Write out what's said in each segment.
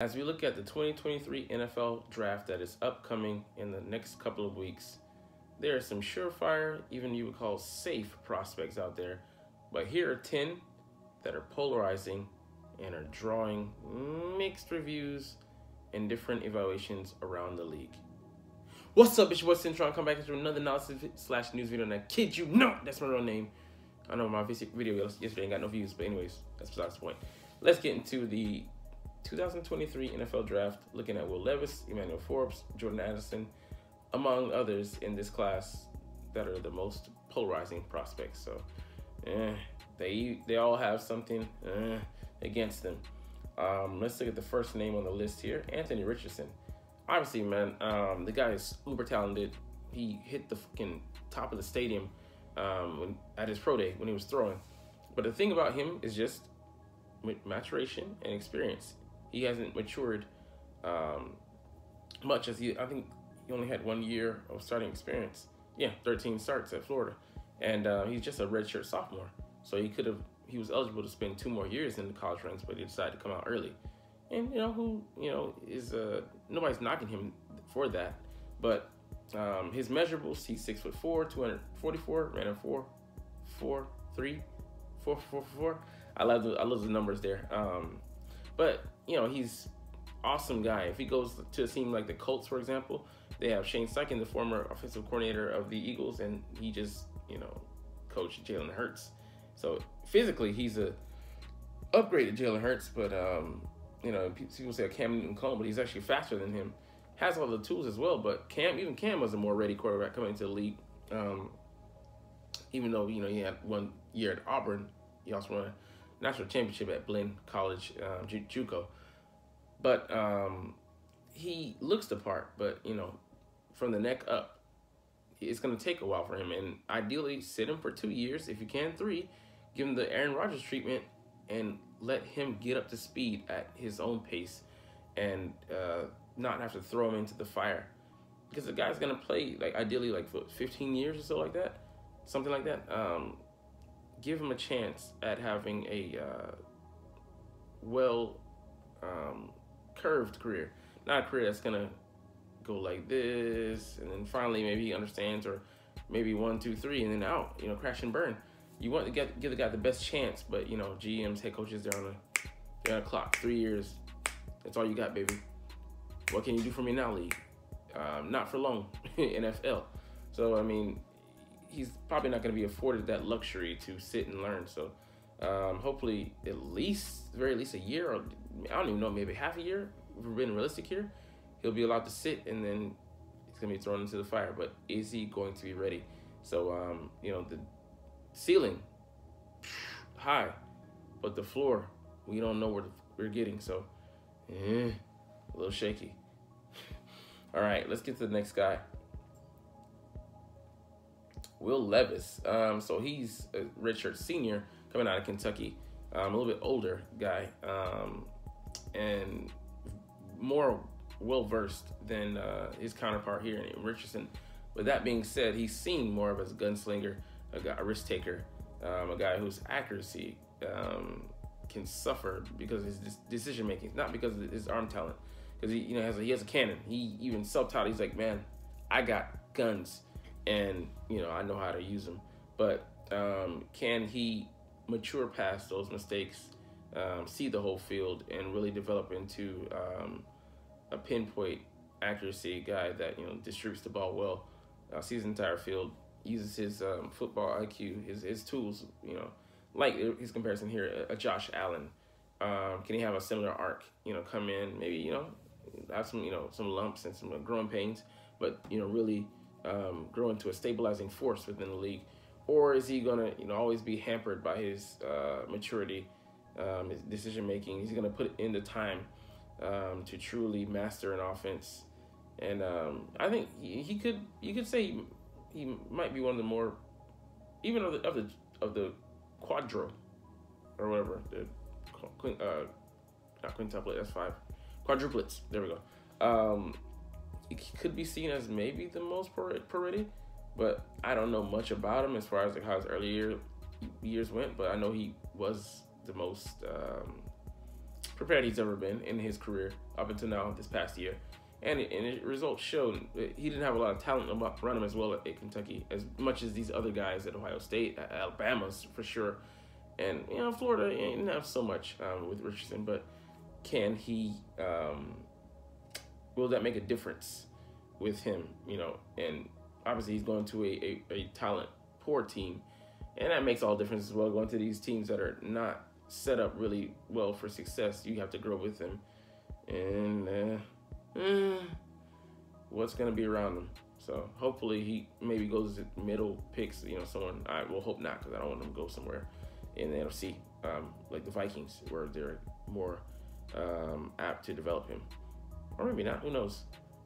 As we look at the 2023 NFL draft that is upcoming in the next couple of weeks, there are some surefire, even you would call safe prospects out there. But here are 10 that are polarizing and are drawing mixed reviews and different evaluations around the league. What's up, it's your boy Cintron. Come back into another analysis/news video, and I kid you not, that's my real name. I know my video yesterday ain't got no views, but anyways, that's besides the point. Let's get into the 2023 NFL Draft, looking at Will Levis, Emmanuel Forbes, Jordan Addison, among others in this class that are the most polarizing prospects. So, they all have something against them. Let's look at the first name on the list here, Anthony Richardson. Obviously, man, the guy is uber talented. He hit the fucking top of the stadium at his pro day when he was throwing. But the thing about him is just maturation and experience. He hasn't matured much, as I think he only had 1 year of starting experience. Yeah, 13 starts at Florida, and he's just a redshirt sophomore. So he was eligible to spend 2 more years in the college ranks, but he decided to come out early. And is nobody's knocking him for that, but his measurables: he's 6'4", 244, ran a 4.43, 4.44. I love the numbers there. But he's awesome guy. If he goes to a team like the Colts, for example, they have Shane Steichen, the former offensive coordinator of the Eagles, and he just coached Jalen Hurts. So physically, he's a upgraded Jalen Hurts, but people say a Cam Newton clone, but he's actually faster than him. Has all the tools as well, but Cam was a more ready quarterback coming into the league. Even though he had 1 year at Auburn, he also won a national championship at Blinn College, JUCO. But he looks the part, but from the neck up, it's going to take a while for him. And ideally, sit him for 2 years, if you can 3. Give him the Aaron Rodgers treatment and let him get up to speed at his own pace, and not have to throw him into the fire, because the guy's going to play ideally 15 years or so, like that, something like that. Give him a chance at having a curved career, not a career that's gonna go like this and then finally maybe he understands, or maybe 1, 2, 3 and then out, crash and burn. You want to give the guy the best chance, but GMs, head coaches, they're on a clock. 3 years, that's all you got, baby. What can you do for me now, league? Not for long. NFL. So I mean, he's probably not going to be afforded that luxury to sit and learn. So hopefully very least a year, or I don't even know, maybe half a year, if we're being realistic here, he'll be allowed to sit, and then he's going to be thrown into the fire. But is he going to be ready? So, the ceiling, high, but the floor, we don't know what we're getting. So, a little shaky. All right, let's get to the next guy. Will Levis. So he's a redshirt senior coming out of Kentucky. A little bit older guy, and more well-versed than his counterpart here in Richardson. With that being said, he's seen more of as a gunslinger, a risk taker, a guy whose accuracy can suffer because of his decision making, not because of his arm talent. Because he has a cannon. He even self-taught. He's like, man, I got guns, and I know how to use them. But can he mature past those mistakes, see the whole field, and really develop into a pinpoint accuracy guy that distributes the ball well, sees the entire field, uses his football IQ, his tools, like his comparison here, a Josh Allen. Can he have a similar arc? Come in, maybe have some lumps and some growing pains, but really grow into a stabilizing force within the league? Or is he gonna always be hampered by his maturity, his decision making? He's gonna put in the time to truly master an offense, and I think you could say he might be one of the more, even of the quadro or whatever, not quintuplet, that's 5, quadruplets. There we go. It could be seen as maybe the most pro-ready, but I don't know much about him as far as how his early years went. But I know he was the most prepared he's ever been in his career up until now this past year. And his results showed he didn't have a lot of talent around him as well at Kentucky, as much as these other guys at Ohio State, at Alabama's for sure. And, Florida didn't have so much with Richardson, but can he, will that make a difference with him, And obviously he's going to a talent-poor team, and that makes all the difference as well. Going to these teams that are not set up really well for success, you have to grow with them. And, what's going to be around him. So hopefully he maybe goes to middle picks, someone. I will hope not, because I don't want him to go somewhere in the NFC, like the Vikings, where they're more apt to develop him. Or maybe not, who knows.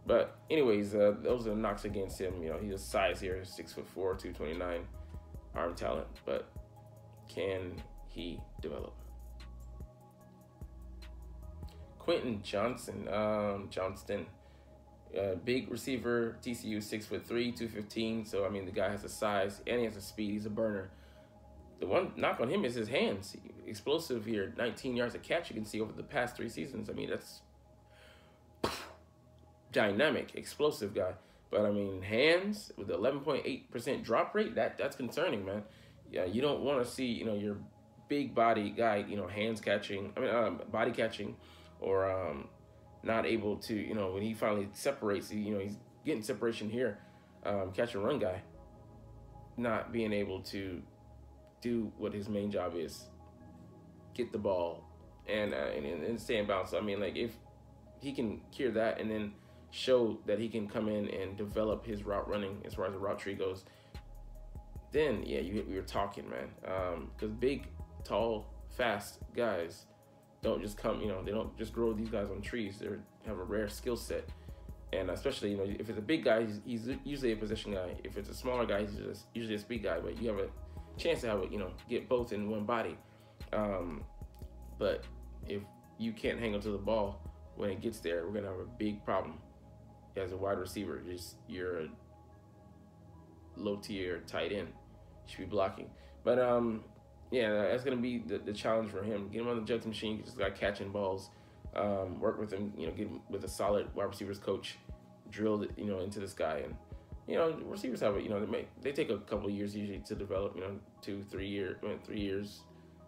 But anyways, those are the knocks against him. He's a size here, 6'4", 229, arm talent. But can he develop? Quentin Johnston, big receiver, TCU, 6'3", 215. So, the guy has the size and he has the speed. He's a burner. The one knock on him is his hands. Explosive here, 19 yards a catch. You can see over the past 3 seasons. That's dynamic, explosive guy. But, hands with 11.8% drop rate, that's concerning, man. Yeah, you don't want to see, your big body guy, hands catching, body catching, or not able to, when he finally separates, he's getting separation here, catch and run guy, not being able to do what his main job is, get the ball and stay in bounds. So, if he can cure that and then show that he can come in and develop his route running as far as the route tree goes, then, yeah, we were talking, man. Because big, tall, fast guys don't just come, they don't just grow these guys on trees. They have a rare skill set. And especially, if it's a big guy, he's usually a position guy. If it's a smaller guy, he's usually a speed guy. But you have a chance to have it, get both in one body. But if you can't hang onto the ball when it gets there, we're going to have a big problem as a wide receiver. You're a low-tier tight end. You should be blocking. But, yeah, that's going to be the challenge for him. Get him on the jugs machine, get this guy catching balls, work with him, get him with a solid wide receivers coach, drill it, into this guy. And, receivers have it, they take a couple of years usually to develop, 3 years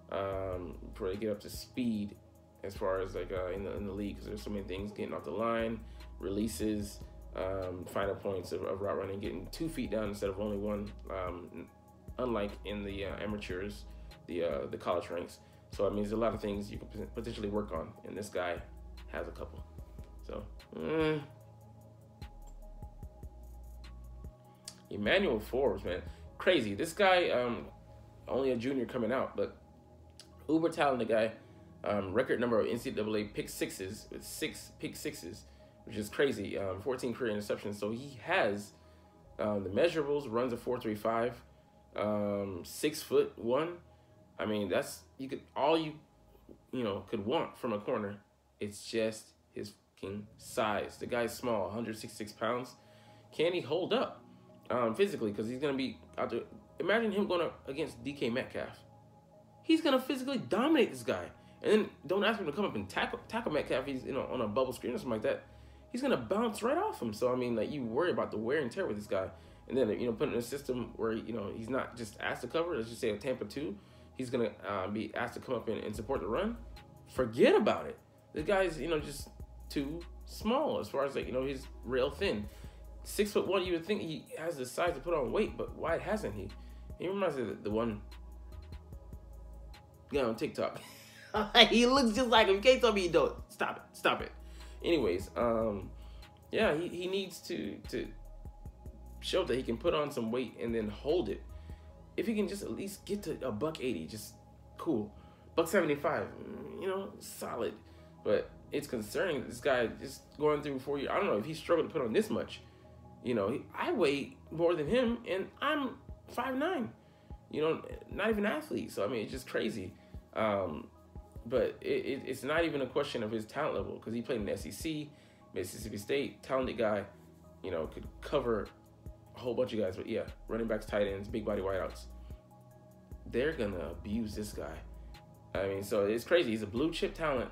before they get up to speed as far as like in the league, because there's so many things, getting off the line, releases, final points of route running, getting 2 feet down instead of only one, unlike in the amateurs, the college ranks. So, there's a lot of things you can potentially work on, and this guy has a couple. So, Emmanuel Forbes, man, crazy. This guy, only a junior coming out, but uber talented guy. Record number of NCAA pick sixes, with 6 pick sixes, which is crazy. 14 career interceptions. So he has the measurables, runs a 4.35, 6'1". That's all you could want from a corner. It's just his fucking size. The guy's small, 166 pounds. Can he hold up physically? Because he's gonna be out there. Imagine him going up against DK Metcalf. He's gonna physically dominate this guy. And then don't ask him to come up and tackle Metcalf. He's on a bubble screen or something like that. He's gonna bounce right off him. So you worry about the wear and tear with this guy. And then put in a system where he's not just asked to cover. Let's just say a Tampa 2. He's gonna be asked to come up and support the run. Forget about it. This guy's just too small as far as his rail thin. 6'1", you would think he has the size to put on weight, but why hasn't he? He reminds me of the one guy on TikTok. He looks just like him. You can't tell me he don't. Stop it. Anyways, yeah, he needs to show that he can put on some weight and then hold it. If he can just at least get to a $180, just cool. $175, solid. But it's concerning that this guy just going through 4 years. I don't know if he struggled to put on this much. I weigh more than him, and I'm 5'9". Not even an athlete. So it's just crazy. But it's not even a question of his talent level, because he played in the SEC, Mississippi State, talented guy, could cover a whole bunch of guys. But yeah, running backs, tight ends, big body wideouts, they're gonna abuse this guy. So it's crazy. He's a blue chip talent,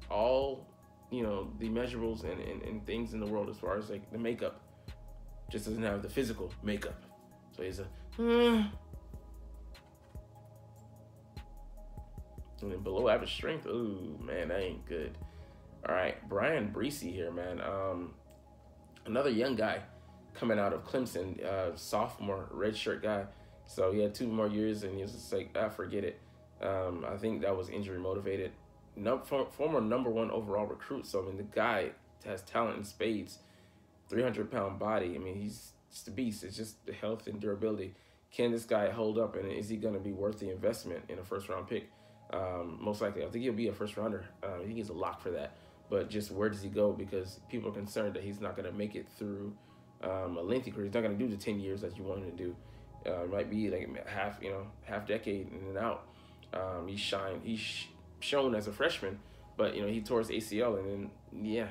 all, the measurables and things in the world as far as like the makeup. Just doesn't have the physical makeup. So he's and then below average strength. Ooh, man, that ain't good. All right, Brian Breesy here, man. Another young guy coming out of Clemson, sophomore, redshirt guy. So he had 2 more years, and he was just like, forget it. I think that was injury motivated. Former number 1 overall recruit. So, I mean, the guy has talent in spades. 300-pound body. I mean, he's just a beast. It's just the health and durability. Can this guy hold up, and is he going to be worth the investment in a first-round pick? Most likely. I think he'll be a first-rounder. I think he's a lock for that. But just where does he go? Because people are concerned that he's not going to make it through a lengthy career. He's not going to do the 10 years that you want him to do. It might be like half decade in and out. He's shown as a freshman, but he tore his ACL, and then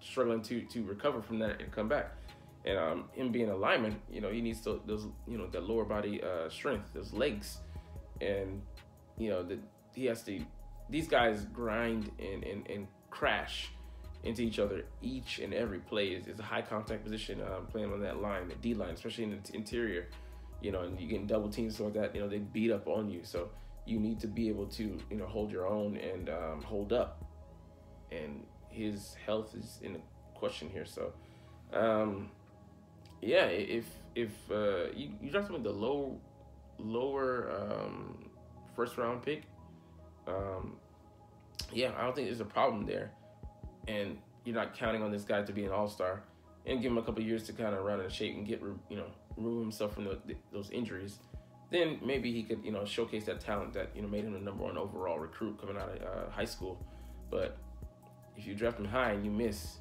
struggling to recover from that and come back. And him being a lineman, he needs those that lower body strength, those legs, and he has to. These guys grind and crash into each other each and every play. It's a high contact position, playing on that line, the D line, especially in the interior. And you getting double teams like that. They beat up on you, so you need to be able to hold your own and hold up. And his health is in question here. So, if you draft him with the lower first round pick, I don't think there's a problem there. And you're not counting on this guy to be an all-star, and give him a couple of years to kind of run in shape and get remove himself from those injuries. Then maybe he could showcase that talent that made him the number 1 overall recruit coming out of high school. But if you draft him high and you miss,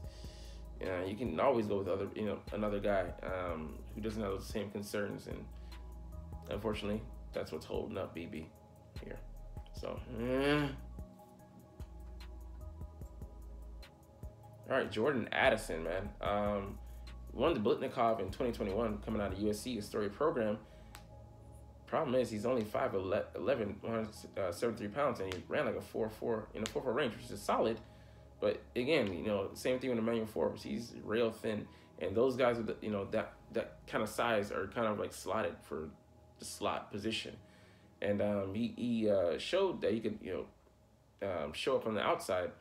you can always go with another guy who doesn't have those same concerns. And unfortunately, that's what's holding up BB here. So, all right, Jordan Addison, man. Won the Blitnikov in 2021, coming out of USC, a storied program. Problem is, he's only 5'11", 173 pounds, and he ran like a 4.4 in a 4.4 range, which is solid. But again, same thing with Emmanuel Forbes. He's rail thin, and those guys with that kind of size are kind of like slotted for the slot position. And he showed that he could show up on the outside.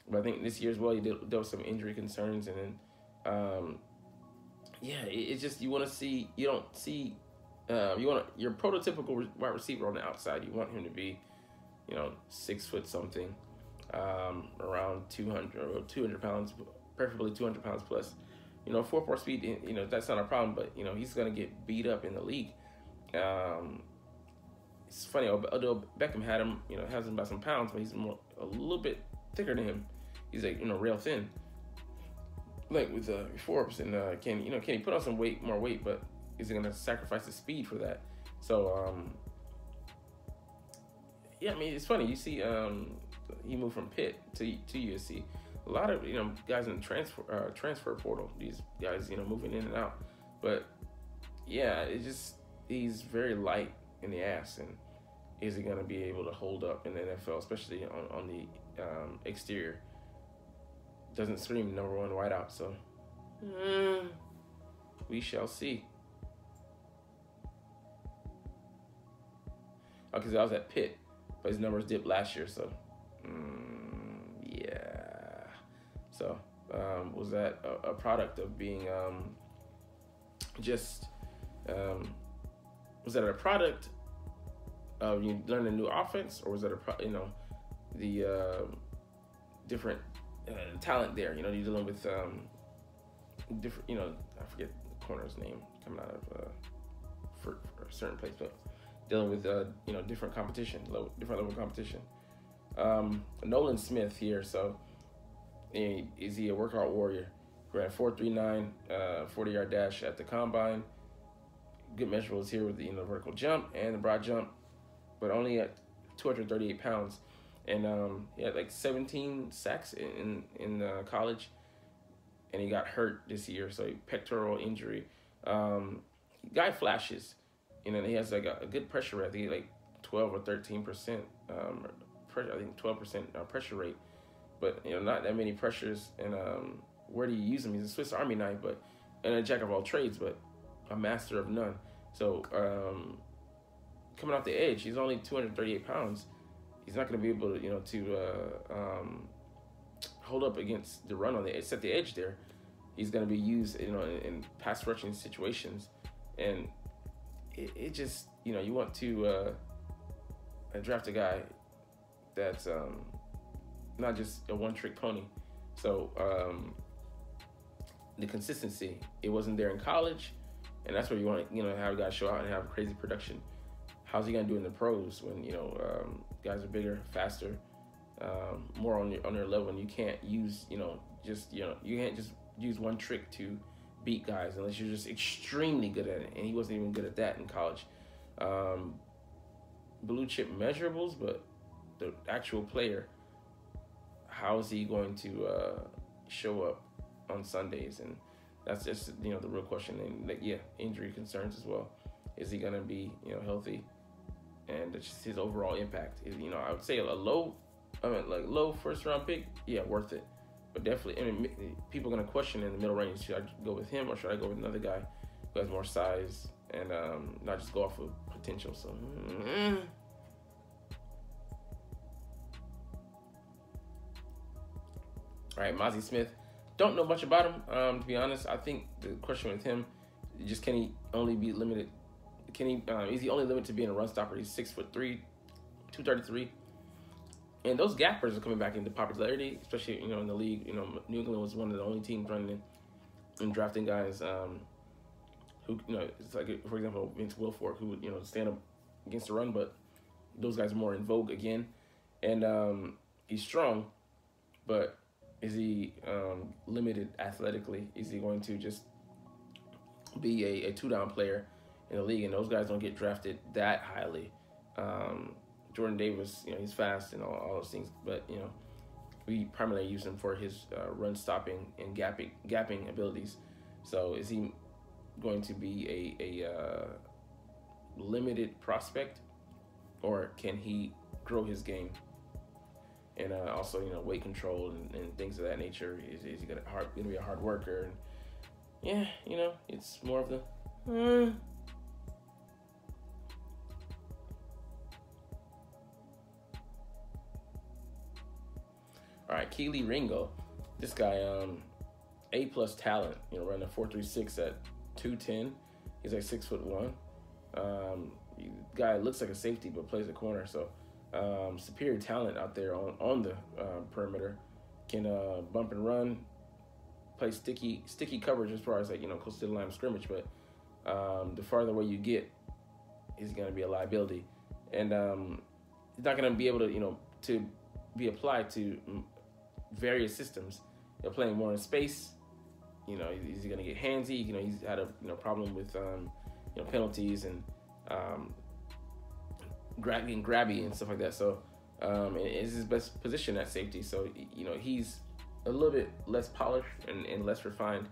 But I think this year as well, he dealt with some injury concerns, and then it's just you want to see your prototypical wide receiver on the outside. You want him to be 6 foot something, around 200 pounds, preferably 200 pounds plus. 4.4 speed, that's not a problem, but he's gonna get beat up in the league. It's funny, although Beckham had him, has him by some pounds, but he's a little bit thicker than him. He's like, rail thin. Like with Forbes, and can he put on some more weight, but is he gonna sacrifice the speed for that? So it's funny. You see, he moved from Pitt to USC. A lot of guys in the transfer portal. These guys moving in and out, but it's just he's very light in the ass, and is he gonna be able to hold up in the NFL, especially on the exterior? Doesn't scream number 1 wideout, so we shall see. Okay, so I was at Pitt, but his numbers dipped last year, so So was that a product of being was that a product of you learning a new offense, or was that the different talent there? You're dealing with different. I forget the corner's name coming out of for a certain place, but dealing with different competition, different level of competition. Nolan Smith here, so is he a workout warrior? Ran 4.39, 40-yard dash at the combine. Good measurables here with the vertical jump and the broad jump, but only at 238 pounds. And he had like 17 sacks in college, and he got hurt this year, so pectoral injury. Guy flashes, he has like a good pressure rate. I think like 12 or 13% I think 12% pressure rate, but not that many pressures. And where do you use him? He's a Swiss Army knife, but and a jack of all trades, but a master of none. So coming off the edge, he's only 238 pounds. He's not going to be able to hold up against the run on the edge, set the edge there. He's going to be used in pass rushing situations, and it just you want to draft a guy that's not just a one-trick pony. So the consistency, it wasn't there in college, and that's where you want to have guys show out and have crazy production. How's he gonna do in the pros when guys are bigger, faster, more on their level, and you can't use you can't just use one trick to beat guys unless you're just extremely good at it, and he wasn't even good at that in college. Blue chip measurables, but the actual player, how is he going to show up on Sundays? And that's just the real question. And injury concerns as well. Is he gonna be healthy? And just his overall impact. I would say a low first round pick, worth it. But definitely, people are gonna question in the middle range. Should I go with him or should I go with another guy who has more size and not just go off of potential? So. All right, Mozzie Smith. Don't know much about him, to be honest. I think the question with him, just can he only be limited? Is he only limited to being a run stopper? He's 6'3", 233. And those gappers are coming back into popularity, especially, in the league. New England was one of the only teams running in and drafting guys who, it's like, for example, Vince Wilfork, who would, stand up against the run, but those guys are more in vogue again. And he's strong, but is he limited athletically? Is he going to just be a two-down player in the league? And those guys don't get drafted that highly. Jordan Davis, he's fast and all those things, but we primarily use him for his run stopping and gapping abilities. So is he going to be a limited prospect, or can he grow his game? And also, weight control and things of that nature. Is he gonna be a hard worker? And it's more of the. All right, Keely Ringo, this guy, A+ talent. Running a 4.36 at 210. He's like 6'1". Guy looks like a safety but plays a corner. So superior talent out there on the perimeter. Can bump and run, play sticky coverage as far as close to the line of scrimmage. But the farther away you get, he's going to be a liability, and he's not going to be able to be applied to various systems. They're playing more in space. Is he going to get handsy? He's had a problem with penalties and getting grabby and stuff like that. So and it's his best position at safety. So he's a little bit less polished and less refined.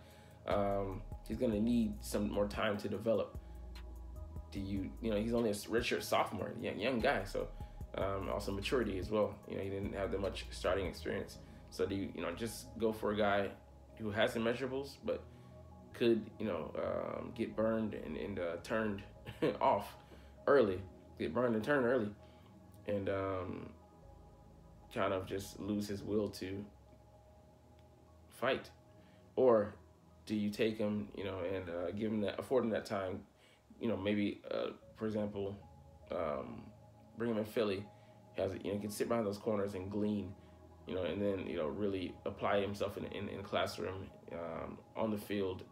He's going to need some more time to develop. He's only a redshirt sophomore, young guy. So also maturity as well. He didn't have that much starting experience. So do you just go for a guy who has the measurables but could get burned and turned off early, get burned and turned early, and kind of just lose his will to fight? Or do you take him and give him afford him that time, maybe for example, bring him in Philly, he can sit behind those corners and glean, and then really apply himself in the classroom, on the field,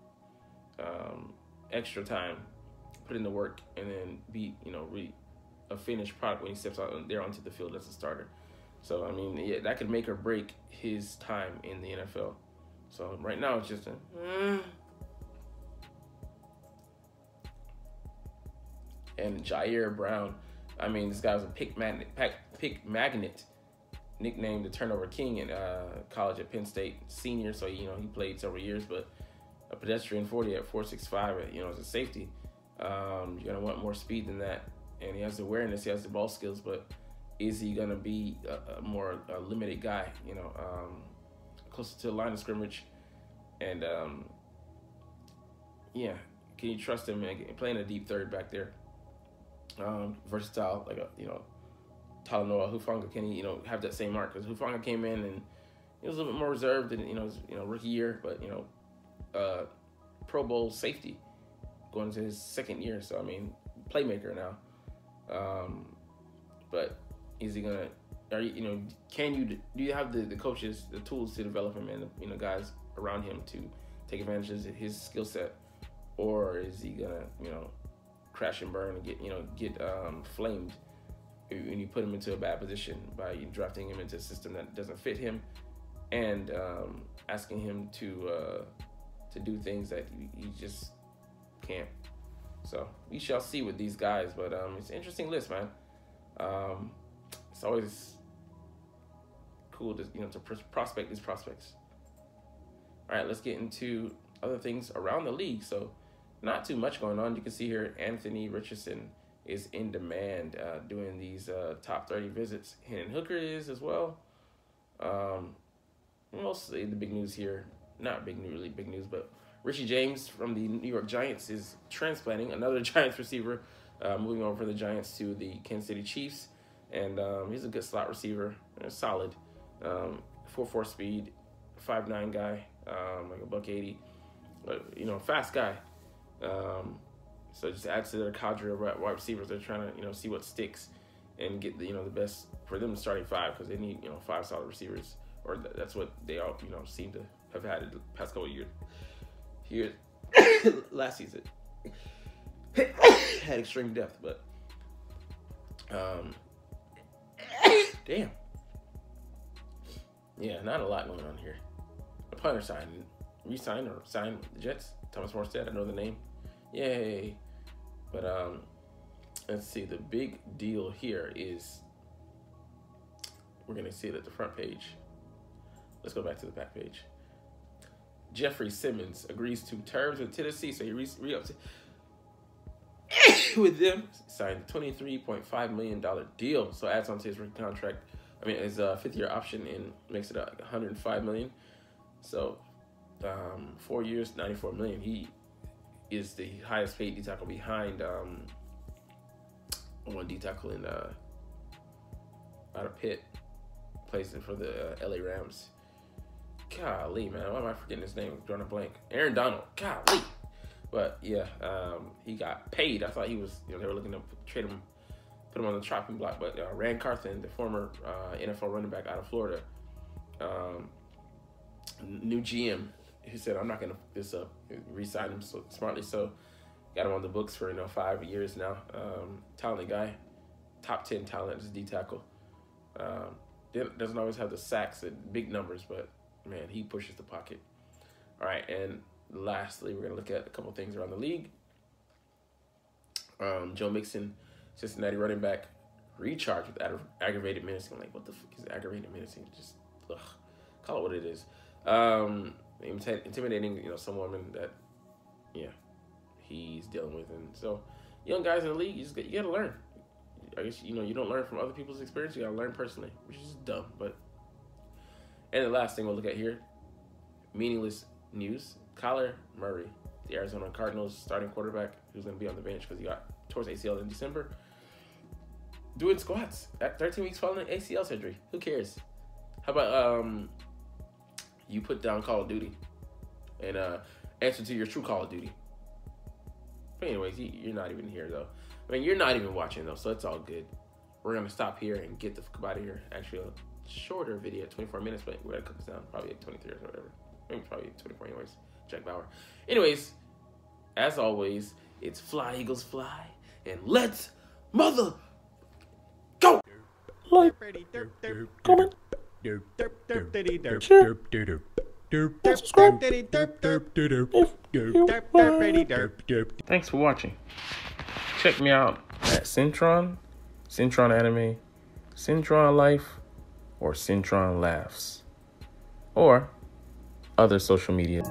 extra time, put in the work, and then be really a finished product when he steps out there onto the field as a starter. So that could make or break his time in the NFL. So right now it's just and Jair Brown. This guy was a pick magnet, nicknamed the turnover king in college at Penn State, senior. So he played several years, but a pedestrian 40 at 4.65, as a safety. You're gonna want more speed than that, and he has the awareness, he has the ball skills, but is he gonna be a more limited guy? You know, closer to the line of scrimmage, and yeah, can you trust him playing a deep third back there? Versatile, like Talanoa Hufanga. Can he have that same mark? Because Hufanga came in and he was a little bit more reserved than rookie year, but Pro Bowl safety going into his second year. So I mean, playmaker now. But is he gonna? Do you have the coaches, the tools to develop him, and guys around him to take advantage of his skill set, or is he gonna crash and burn and get flamed when you put him into a bad position by drafting him into a system that doesn't fit him, and asking him to do things that he just can't. So we shall see with these guys, but it's an interesting list, man. It's always cool to prospect these prospects. All right, let's get into other things around the league. So not too much going on. You can see here Anthony Richardson is in demand doing these top 30 visits. Hendon Hooker is as well. Mostly the big news here, not really big news, but Richie James from the New York Giants is transplanting, another Giants receiver, moving over from the Giants to the Kansas City Chiefs. And he's a good slot receiver, solid, 4.4 speed, 5'9" guy, like $180, but fast guy. So just adds to their cadre of wide receivers. They're trying to see what sticks and get the best for them starting five, because they need 5 solid receivers, or that's what they all seem to have had in the past couple of years. Here, last season had extreme depth, but damn, yeah, not a lot going on here. A punter signed the Jets. Thomas Morstead, I know the name. Yay. But let's see, the big deal here is we're gonna see it at the front page. Let's go back to the back page. Jeffrey Simmons agrees to terms with Tennessee, so he re-ups with them, signed a $23.5 million deal, so adds on to his rookie contract. I mean, his 5th-year option, and makes it $105 million. So 4 years, $94 million. He is the highest paid D tackle behind one D tackle in out of Pitt, plays it for the LA Rams. Golly, man, why am I forgetting his name? Drawing a blank. Aaron Donald. Golly. But yeah, he got paid. I thought he was, they were looking to trade him, put him on the chopping block. But Rand Carthen, the former NFL running back out of Florida, new GM, he said, I'm not going to this up, re-sign him smartly. So got him on the books for 5 years now. Talented guy, top 10 talent as D tackle. Doesn't always have the sacks and big numbers, but man, he pushes the pocket. All right, and lastly, we're going to look at a couple things around the league. Joe Mixon, Cincinnati running back, recharged with aggravated menacing. I'm like, what the fuck is aggravated menacing? Just, call it what it is. Intimidating, some woman that, he's dealing with. And so, young guys in the league, you got to learn. I guess, you don't learn from other people's experience. You got to learn personally, which is dumb. But, and the last thing we'll look at here, meaningless news. Kyler Murray, the Arizona Cardinals starting quarterback, who's going to be on the bench because he got towards ACL in December, doing squats at 13 weeks following ACL surgery. Who cares? How about you put down Call of Duty and answer to your true Call of Duty? But anyways, you're not even here, though. I mean, you're not even watching, though, so it's all good. We're going to stop here and get the fuck out of here. Actually, a shorter video, 24 minutes, but we're going to cut this down probably at 23 or whatever. Maybe probably 24 anyways. Jack Bauer. Anyways, as always, it's fly, Eagles, fly, and let's mother go! Like, comment, share, subscribe if you want. Thanks for watching. Check me out at Cintron, Cintron Anime, Cintron Life, or Cintron Laughs, or other social media.